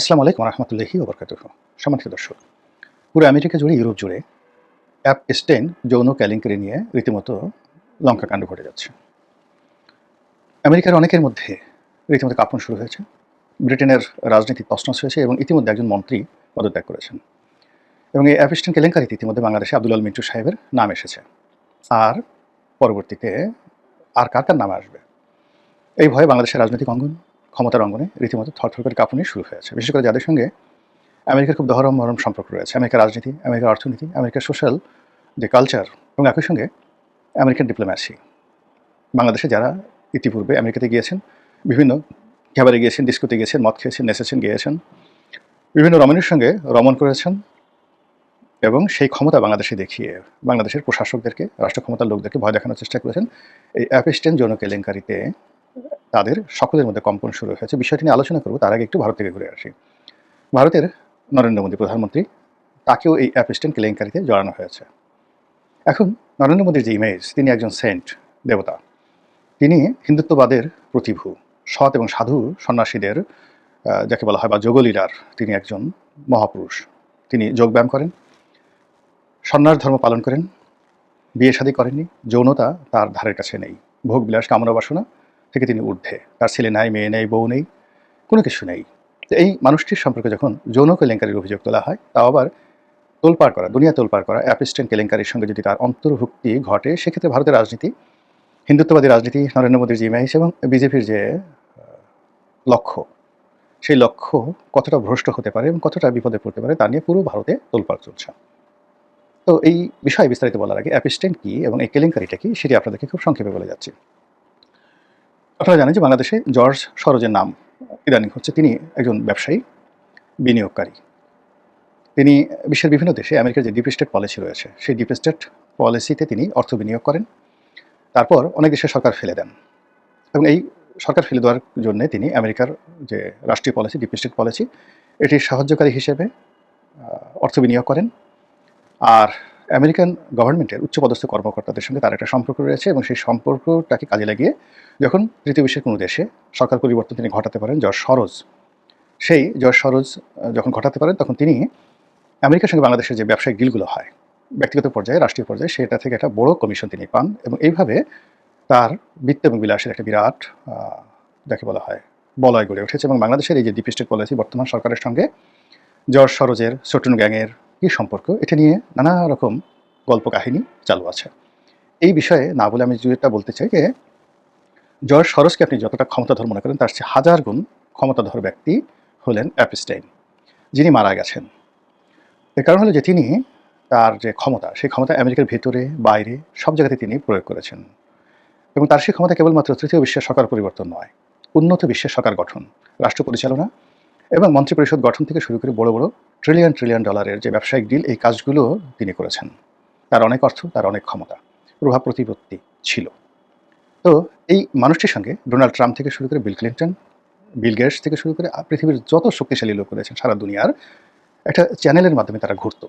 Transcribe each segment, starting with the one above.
আসসালামু আলাইকুম রহমতুল্লাহি ওবরকাতুহু। সম্মানিত দর্শক, পুরো আমেরিকা জুড়ে, ইউরোপ জুড়ে অ্যাপ স্টেইন যৌন কেলেঙ্কারি নিয়ে রীতিমতো লঙ্কাকাণ্ড ঘটে যাচ্ছে। আমেরিকার অনেকের মধ্যে রীতিমতো কাঁপন শুরু হয়েছে। ব্রিটেনের রাজনীতি তছনছ হয়েছে এবং ইতিমধ্যে একজন মন্ত্রী পদত্যাগ করেছেন। এবং এই অ্যাপ স্টেইন কেলেঙ্কারিতে ইতিমধ্যে বাংলাদেশে আব্দুল আল মিন্টু সাহেবের নাম এসেছে। আর পরবর্তীতে আর কার কার নাম আসবে, এই ভয়ে বাংলাদেশের রাজনৈতিক অঙ্গন, ক্ষমতার অঙ্গনে রীতিমতো থরথর করে কাঁপুনি শুরু হয়েছে। বিশেষ করে যাদের সঙ্গে আমেরিকার খুব দহরম মহরম সম্পর্ক রয়েছে, আমেরিকার রাজনীতি, আমেরিকার অর্থনীতি, আমেরিকার সোশ্যাল যে কালচার, এবং একই সঙ্গে আমেরিকান ডিপ্লোম্যাসি। বাংলাদেশে যারা ইতিপূর্বে আমেরিকাতে গিয়েছেন, বিভিন্ন ক্যাবারে গিয়েছেন, ডিস্কোতে গিয়েছেন, মদ খেয়েছেন, নেচেছেন, গিয়েছেন, বিভিন্ন রমণীর সঙ্গে রমণ করেছেন, এবং সেই ক্ষমতা বাংলাদেশে দেখিয়ে বাংলাদেশের প্রশাসকদেরকে, রাষ্ট্র ক্ষমতার লোকদেরকে ভয় দেখানোর চেষ্টা করেছেন। এই অ্যাপ স্টেইন যৌন কেলেঙ্কারিতে তাদের সকলের মধ্যে কম্পন শুরু হয়েছে। বিষয়টি নিয়ে আলোচনা করব, তার আগে একটু ভারত থেকে ঘুরে আসি। ভারতের নরেন্দ্র মোদী প্রধানমন্ত্রী, তাকেও এই অ্যাপ স্টেইন কেলেঙ্কারিতে জড়ানো হয়েছে। এখন নরেন্দ্র মোদীর যে ইমেজ, তিনি একজন সেন্ট, দেবতা, তিনি হিন্দুত্ববাদের প্রতিভূ, সৎ এবং সাধু সন্ন্যাসীদের যাকে বলা হয় বা যোগ লিডার, তিনি একজন মহাপুরুষ। তিনি যোগব্যায়াম করেন, সন্ন্যাস ধর্ম পালন করেন, বিয়ে শাদী করেননি, যৌনতা তার ধারের কাছে নেই, ভোগ বিলাস কামনা বাসনা থেকে তিনি ঊর্ধ্বে, তার ছেলে নাই, মেয়ে নেই, বউ নেই, কোনো কিছু নেই। তো এই মানুষটির সম্পর্কে যখন যৌন কেলেঙ্কারির অভিযোগ তোলা হয়, তাও আবার তোলপাড় করা, দুনিয়া তোলপাড় করা অ্যাপ স্টেইন কেলেঙ্কারির সঙ্গে যদি তার অন্তর্ভুক্তি ঘটে, সেক্ষেত্রে ভারতের রাজনীতি, হিন্দুত্ববাদী রাজনীতি, নরেন্দ্র মোদীর যে ইমেজ এবং বিজেপির যে লক্ষ্য, সেই লক্ষ্য কতটা ভ্রষ্ট হতে পারে এবং কতটা বিপদে পড়তে পারে, তা নিয়ে পুরো ভারতে তোলপাড় চলছে। তো এই বিষয়ে বিস্তারিত বলার আগে অ্যাপ স্টেইন কী এবং এই কেলেঙ্কারিটা কী, সেটি আপনাদেরকে খুব সংক্ষেপে বলে যাচ্ছি। আপনারা জানেন যে বাংলাদেশে জর্জ সরোজের নাম ইদানিং হচ্ছে। তিনি একজন ব্যবসায়ী, বিনিয়োগকারী। তিনি বিশ্বের বিভিন্ন দেশে আমেরিকার যে ডিপ স্টেট পলিসি রয়েছে, সেই ডিপ স্টেট পলিসিতে তিনি অর্থ বিনিয়োগ করেন। তারপর অনেক দেশের সরকার ফেলে দেন, এবং এই সরকার ফেলে দেওয়ার জন্যে তিনি আমেরিকার যে রাষ্ট্রীয় পলিসি, ডিপ স্টেট পলিসি, এটির সাহায্যকারী হিসেবে অর্থ বিনিয়োগ করেন। আর আমেরিকান গভর্নমেন্টের উচ্চপদস্থ কর্মকর্তাদের সঙ্গে তার একটা সম্পর্ক রয়েছে, এবং সেই সম্পর্কটাকে কাজে লাগিয়ে যখন তৃতীয় বিশ্বের কোনো দেশে সরকার পরিবর্তন তিনি ঘটাতে পারেন, জর্জ সরোজ, সেই জর্জ সরোজ যখন ঘটাতে পারেন, তখন তিনি আমেরিকার সঙ্গে বাংলাদেশের যে ব্যবসায়িক ডিলগুলো হয় ব্যক্তিগত পর্যায়ে, রাষ্ট্রীয় পর্যায়ে, সেটা থেকে একটা বড় কমিশন তিনি পান, এবং এইভাবে তার বিত্ত এবং বিলাসের একটা বিরাট যাকে বলা হয় বলয় গড়ে উঠেছে। এবং বাংলাদেশের এই যে ডিপ স্টেট পলিসি, বর্তমান সরকারের সঙ্গে জর্জ সরোজের ছোটন গ্যাংয়ের কী সম্পর্ক, এটা নিয়ে নানা রকম গল্প কাহিনী চালু আছে। এই বিষয়ে না বলে আমি যেটা বলতে চাই যে জর্জ সরোজকে আপনি যতটা ক্ষমতাধর মনে করেন, তার চেয়ে হাজার গুণ ক্ষমতাধর ব্যক্তি হলেন অ্যাপ স্টেইন, যিনি মারা গেছেন। এর কারণ হলো যে তিনি তার যে ক্ষমতা, সেই ক্ষমতা আমেরিকার ভেতরে বাইরে সব জায়গাতে তিনি প্রয়োগ করেছেন, এবং তার সেই ক্ষমতা কেবলমাত্র তৃতীয় বিশ্বের সরকার পরিবর্তন নয়, উন্নত বিশ্বের সরকার গঠন, রাষ্ট্র পরিচালনা এবং মন্ত্রিপরিষদ গঠন থেকে শুরু করে বড় বড় ট্রিলিয়ন ট্রিলিয়ন ডলারের যে ব্যবসায়িক ডিল, এই কাজগুলো তিনি করেছেন। তার অনেক অর্থ, তার অনেক ক্ষমতা, প্রভাব প্রতিপত্তি ছিল। তো এই মানুষটির সঙ্গে ডোনাল্ড ট্রাম্প থেকে শুরু করে বিল ক্লিন্টন, বিল গেটস থেকে শুরু করে পৃথিবীর যত শক্তিশালী লোক রয়েছেন সারা দুনিয়ার, একটা চ্যানেলের মাধ্যমে তারা ঘুরত।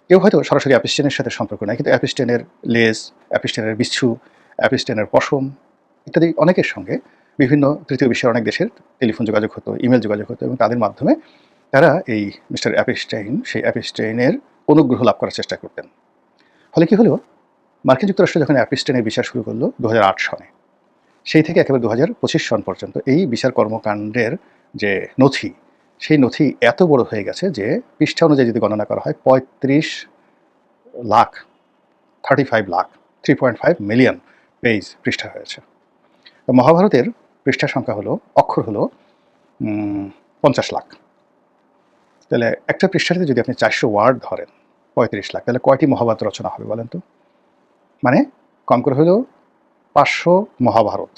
কেউ হয়তো সরাসরি অ্যাপ স্টেইনের সাথে সম্পর্ক নাই, কিন্তু অ্যাপ স্টেইনের লেজ, অ্যাপ স্টেইনের বিচ্ছু, অ্যাপ স্টেইনের পশম ইত্যাদি অনেকের সঙ্গে বিভিন্ন তৃতীয় বিশ্বের অনেক দেশের টেলিফোন যোগাযোগ হতো, ইমেল যোগাযোগ হতো, এবং তাদের মাধ্যমে তারা এই মিস্টার অ্যাপ স্টেইন, সেই অ্যাপ স্টেইনের অনুগ্রহ লাভ করার চেষ্টা করতেন। ফলে কী হলো, মার্কিন যুক্তরাষ্ট্র যখন অ্যাপ স্টেইনের বিচার শুরু করলো 2008 সনে, সেই থেকে একেবারে 2025 সন পর্যন্ত এই বিচার কর্মকাণ্ডের যে নথি, সেই নথি এত বড় হয়ে গেছে যে পৃষ্ঠা অনুযায়ী যদি গণনা করা হয় 35 লাখ, 35 লাখ, 3.5 মিলিয়ন পেজ পৃষ্ঠা হয়েছে। মহাভারতের পৃষ্ঠা সংখ্যা হলো, অক্ষর হলো 50 লাখ। তাহলে একটা পৃষ্ঠাতে যদি আপনি 400 ওয়ার্ড ধরেন, 35 লাখ, তাহলে কয়টি মহাভারত রচনা হবে বলেন তো? মানে কম করে হলেও 500 মহাভারত।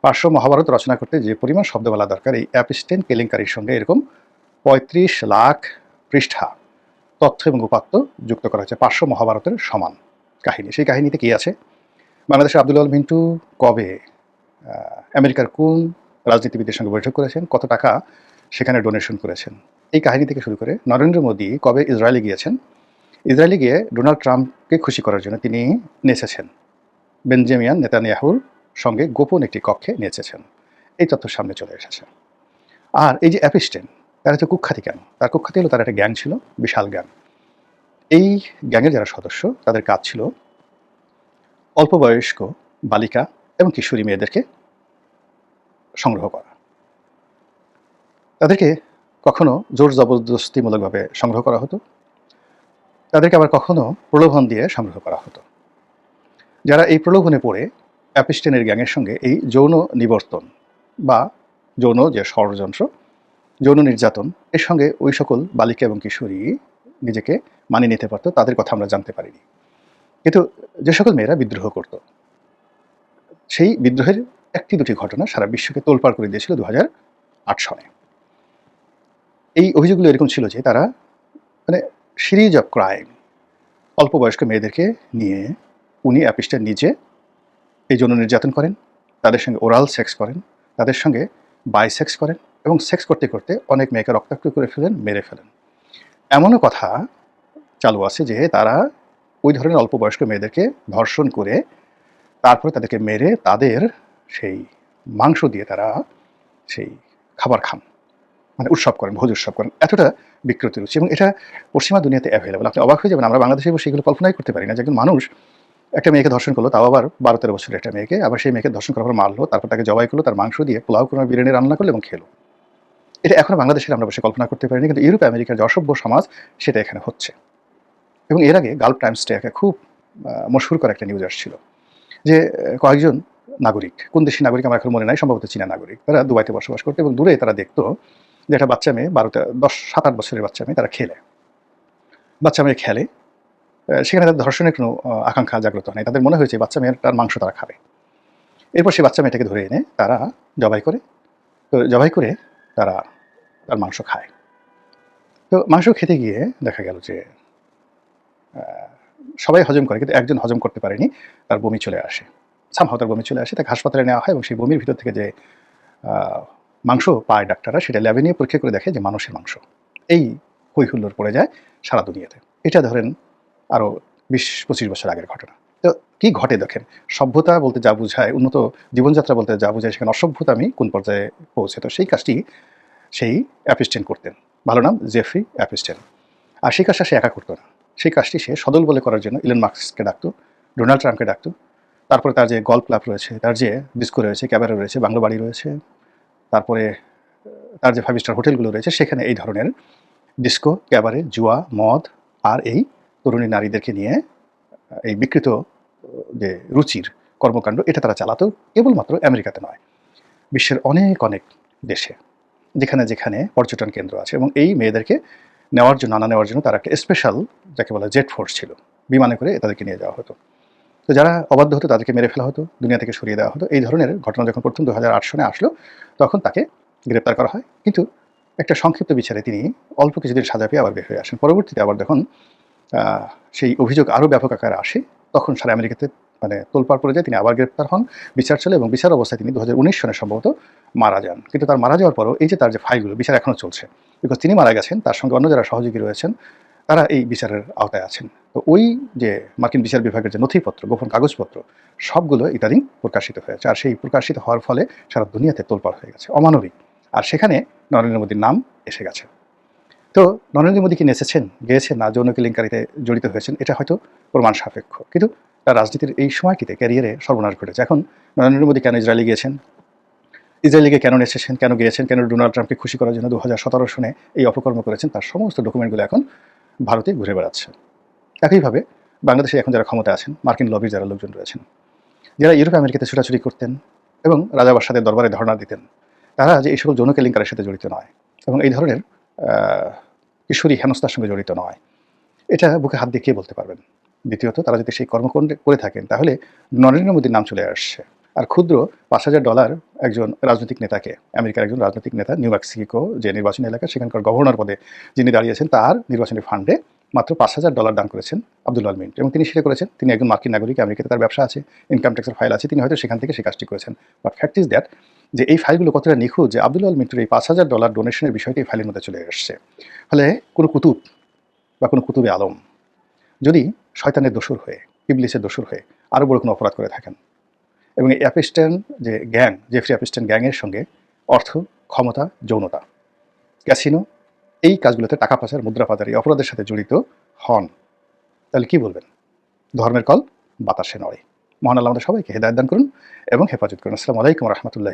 500 মহাভারত রচনা করতে যে পরিমাণ শব্দ বলা দরকার, এই অ্যাপ স্টেইন কেলেঙ্কারির সঙ্গে এরকম 35 লাখ পৃষ্ঠা তথ্য এবং উপাত্ত যুক্ত করা হয়েছে, 500 মহাভারতের সমান কাহিনী। সেই কাহিনীতে কী আছে? বাংলাদেশের আব্দুল আল মিন্টু কবে আমেরিকার কোন রাজনীতিবিদের সঙ্গে বৈঠক করেছেন, কত টাকা সেখানে ডোনেশন করেছেন, এই কাহিনী থেকে শুরু করে নরেন্দ্র মোদী কবে ইসরায়েলে গিয়েছেন, ইসরায়েলে গিয়ে ডোনাল্ড ট্রাম্পকে খুশি করার জন্য তিনি নেচেছেন, বেঞ্জামিন নেতানিয়াহুর সঙ্গে গোপন একটি কক্ষে নেচেছেন, এই তথ্য সামনে চলে এসেছে। আর এই যে অ্যাপ স্টেইন, তার এত কুখ্যাতি কেন? তার কুখ্যাতি হলো তার একটা গ্যাং ছিল, বিশাল গ্যাং। এই গ্যাংয়ের যারা সদস্য তাদের কাজ ছিল অল্প বয়স্ক বালিকা এবং কিশোরী মেয়েদেরকে সংগ্রহ করা। তাদেরকে কখনো জোর জবরদস্তিমূলকভাবে সংগ্রহ করা হতো, তাদেরকে আবার কখনো প্রলোভন দিয়ে সংগ্রহ করা হতো। যারা এই প্রলোভনে পড়ে অ্যাপিস্টেনের গ্যাংয়ের সঙ্গে এই যৌন নিবর্তন বা যৌন যে ষড়যন্ত্র, যৌন নির্যাতন এর সঙ্গে ওই সকল বালিকা এবং কিশোরী নিজেকে মানিয়ে নিতে পারতো, তাদের কথা আমরা জানতে পারিনি। কিন্তু যে সকল মেয়েরা বিদ্রোহ করত, সেই বিদ্রোহের একটি দুটি ঘটনা সারা বিশ্বকে তোলপাড় করে দিয়েছিল 2008 সনে। এই অভিযোগগুলো এরকম ছিল যে তারা মানে সিরিজ অফ ক্রাইম, অল্প বয়স্ক মেয়েদেরকে নিয়ে উনি অ্যাপিস্টেন নিজে এই যৌন নির্যাতন করেন, তাদের সঙ্গে ওরাল সেক্স করেন, তাদের সঙ্গে বাইসেক্স করেন এবং সেক্স করতে করতে অনেক মেয়েকে রক্তাক্ত করে ফেলেন, মেরে ফেলেন। এমনও কথা চালু আছে যে তারা ওই ধরনের অল্প বয়স্ক মেয়েদেরকে ধর্ষণ করে তারপরে তাদেরকে মেরে তাদের সেই মাংস দিয়ে তারা সেই খাবার খান, মানে উৎসব করেন, ভোজ উৎসব করেন। এতটা বিকৃত রুচি, এবং এটা পশ্চিমা দুনিয়াতে অ্যাভেলেবল। আপনি অবাক হয়ে যাবেন, আমরা বাংলাদেশে বসে এগুলো কল্পনাই করতে পারি না যে একজন মানুষ একটা মেয়েকে ধর্ষণ করলো, তাও আবার 12-13 বছরের একটা মেয়েকে, আবার সেই মেয়েকে ধর্ষণ করার পর মারলো, তারপর তাকে জবাই করলো, তার মাংস দিয়ে পোলাও করে বিরিয়ানি রান্না করলো এবং খেলো। এটা এখনো বাংলাদেশের আমরা বসে কল্পনা করতে পারিনি, কিন্তু ইউরোপ আমেরিকার যে অসভ্য সমাজ সেটা এখানে হচ্ছে। এবং এর আগে গালফ টাইমসটা খুব মশহুর করা একটা নিউজ আসছিল যে কয়েকজন নাগরিক, কোন দেশের নাগরিক আমার এখন মনে নাই, সম্ভবত চীনা নাগরিক, তারা দুবাইতে বসবাস করতো এবং দূরে তারা দেখতো যে একটা বাচ্চা মেয়ে 7-8 বছরের বাচ্চা মেয়ে তারা খেলে, বাচ্চা মেয়ে খেলে, সেখানে তাদের ধর্ষণের কোনো আকাঙ্ক্ষা জাগ্রত হয়। তাদের মনে হয়েছে বাচ্চা মেয়েটার মাংস তারা খাবে। এরপর সেই বাচ্চা মেয়েটাকে ধরে এনে তারা জবাই করে, তো জবাই করে তারা তার মাংস খায়। তো মাংস খেতে গিয়ে দেখা গেল যে সবাই হজম করে, কিন্তু একজন হজম করতে পারেনি, তার বমি চলে আসে, সামহাও তার বমি চলে আসে, তাকে হাসপাতালে নেওয়া হয় এবং সেই বমির ভিতর থেকে যে মাংস পায় ডাক্তাররা, সেটা ল্যাবে নিয়ে পরীক্ষা করে দেখে যে মানুষের মাংস। এই হৈহুল্লোড় পড়ে যায় সারা দুনিয়াতে। এটা ধরেন আরও 20-25 বছর আগের ঘটনা। তো কি ঘটে দেখেন, সভ্যতা বলতে যা বোঝায়, উন্নত জীবনযাত্রা বলতে যা বোঝায়, সেখানে অসভ্যতা আমি কোন পর্যায়ে পৌঁছে। তো সেই কাজটি সেই অ্যাপিস্টেন করতেন, ভালো নাম জেফ্রি অ্যাপিস্টেন। আর সেই কাজটা সে একা করতো না, সেই কাজটি সে সদল বলে করার জন্য ইলন মাস্ককে ডাকতো, ডোনাল্ড ট্রাম্পকে ডাকতো, তারপরে তার যে গল্ফ ক্লাব রয়েছে, তার যে ডিস্কো রয়েছে, ক্যাবারে রয়েছে, বাংলো বাড়ি রয়েছে, তারপরে তার যে 5 স্টার হোটেলগুলো রয়েছে, সেখানে এই ধরনের ডিস্কো, ক্যাবারে, জুয়া, মদ আর এই তরুণী নারীদেরকে নিয়ে এই বিকৃত যে রুচির কর্মকাণ্ড, এটা তারা চালাতো কেবলমাত্র আমেরিকাতে নয়, বিশ্বের অনেক অনেক দেশে, যেখানে যেখানে পর্যটন কেন্দ্র আছে। এবং এই মেয়েদেরকে নেওয়ার জন্য, আনা নেওয়ার জন্য তার একটা স্পেশাল যাকে বলা জেট ফোর্স ছিল, বিমানে করে তাদেরকে নিয়ে যাওয়া হতো। তো যারা অবাধ্য হতো তাদেরকে মেরে ফেলা হতো, দুনিয়া থেকে সরিয়ে দেওয়া হতো। এই ধরনের ঘটনা যখন প্রথম 2008 সনে আসলো, তখন তাকে গ্রেপ্তার করা হয়, কিন্তু একটা সংক্ষিপ্ত বিচারে তিনি অল্প কিছুদিন সাজা পেয়ে আবার বের হয়ে আসেন। পরবর্তীতে আবার যখন সেই অভিযোগ আরও ব্যাপক আকারে আসে, তখন সারা আমেরিকাতে মানে তোলপাড় পড়ে যায়, তিনি আবার গ্রেপ্তার হন, বিচার চলে এবং বিচার অবস্থায় তিনি 2019 সনে সম্ভবত মারা যান। কিন্তু তার মারা যাওয়ার পরও এই যে তার যে ফাইলগুলো, বিচার এখনও চলছে, বিকজ তিনি মারা গেছেন, তার সঙ্গে অন্য যারা সহযোগী রয়েছেন তারা এই বিচারের আওতায় আছেন। তো ওই যে মার্কিন বিচার বিভাগের যে নথিপত্র, গোপন কাগজপত্র, সবগুলো ইদানিং প্রকাশিত হয়েছে, আর সেই প্রকাশিত হওয়ার ফলে সারা দুনিয়াতে তোলপাড় হয়ে গেছে, অমানবিক। আর সেখানে নরেন্দ্র মোদীর নাম এসে গেছে। তো নরেন্দ্র মোদী কি নেচেছেন, গেয়েছেন, না যৌন কেলেঙ্কারিতে জড়িত হয়েছেন, এটা হয়তো প্রমাণ সাপেক্ষ, কিন্তু তার রাজনীতির এই সময়টিতে ক্যারিয়ারে সর্বনাশ ঘটেছে। এখন নরেন্দ্র মোদী কেন ইসরায়েলে গিয়েছেন, ইসরায়েলিকে কেন নেচেছেন, কেন গিয়েছেন, কেন ডোনাল্ড ট্রাম্পকে খুশি করার জন্য 2017 সনে এই অপকর্ম করেছেন, তার সমস্ত ডকুমেন্টগুলো এখন ভারতে ঘুরে বেড়াচ্ছে। একইভাবে বাংলাদেশে এখন যারা ক্ষমতা আছেন, মার্কিন লবির যারা লোকজন রয়েছেন, যারা ইউরোপ আমেরিকাতে ছুটাছুটি করতেন এবং রাজাবাদশাদের দরবারে ধর্ণা দিতেন, তারা যে এই সকল যৌন কেলেঙ্কারের সাথে জড়িত নয় এবং এই ধরনের কিশোরী হেনস্থার সঙ্গে জড়িত নয়, এটা বুকে হাত দিয়ে কে বলতে পারবেন? দ্বিতীয়ত, তারা যদি সেই কর্মকাণ্ড করে থাকেন, তাহলে নরেন্দ্র মোদীর নাম চলে আসছে। আর ক্ষুদ্র $5,000 একজন রাজনৈতিক নেতাকে, আমেরিকার একজন রাজনৈতিক নেতা, নিউ মেক্সিকো যে নির্বাচনী এলাকা, সেখানকার গভর্নর পদে যিনি দাঁড়িয়েছেন, তার নির্বাচনী ফান্ডে মাত্র $5,000 দান করেছেন আব্দুল আল মিন্ট, এবং তিনি সেটা করেছেন। তিনি একজন মার্কিন নাগরিক, আমেরিকাতে তার ব্যবসা আছে, ইনকাম ট্যাক্সের ফাইল আছে, তিনি হয়তো সেখান থেকে সেই কাজটি করেছেন। বাট ফ্যাক্ট ইজ দ্যাট যে এই ফাইলগুলো কতটা নিখুঁত, যে আব্দুল আল মিন্টুর এই $5,000 ডোনেশনের বিষয়টি এই ফাইলের মধ্যে চলে এসছে। ফলে কোনো কুতুব বা কোনো কুতুবে আলম যদি শয়তানের দোসর হয়ে, ইবলিসের দোসর হয়ে আরও বড় কোনো অপরাধ করে থাকেন, এবং এই অ্যাপিস্টেন যে গ্যাং, জেফ্রি অ্যাপিস্টেন গ্যাংয়ের সঙ্গে অর্থ, ক্ষমতা, যৌনতা, ক্যাসিনো, এই কাজগুলোতে টাকা পাচার, মুদ্রা পাচার, এই অপরাধের সাথে জড়িত হন, তাহলে কি বলবেন? ধর্মের কল বাতাসে নড়ে। মহান আল্লাহ আমাদের সবাইকে হেদায়েত দান করুন এবং হেফাজত করুন। আসসালামু আলাইকুম ওয়া রাহমাতুল্লাহি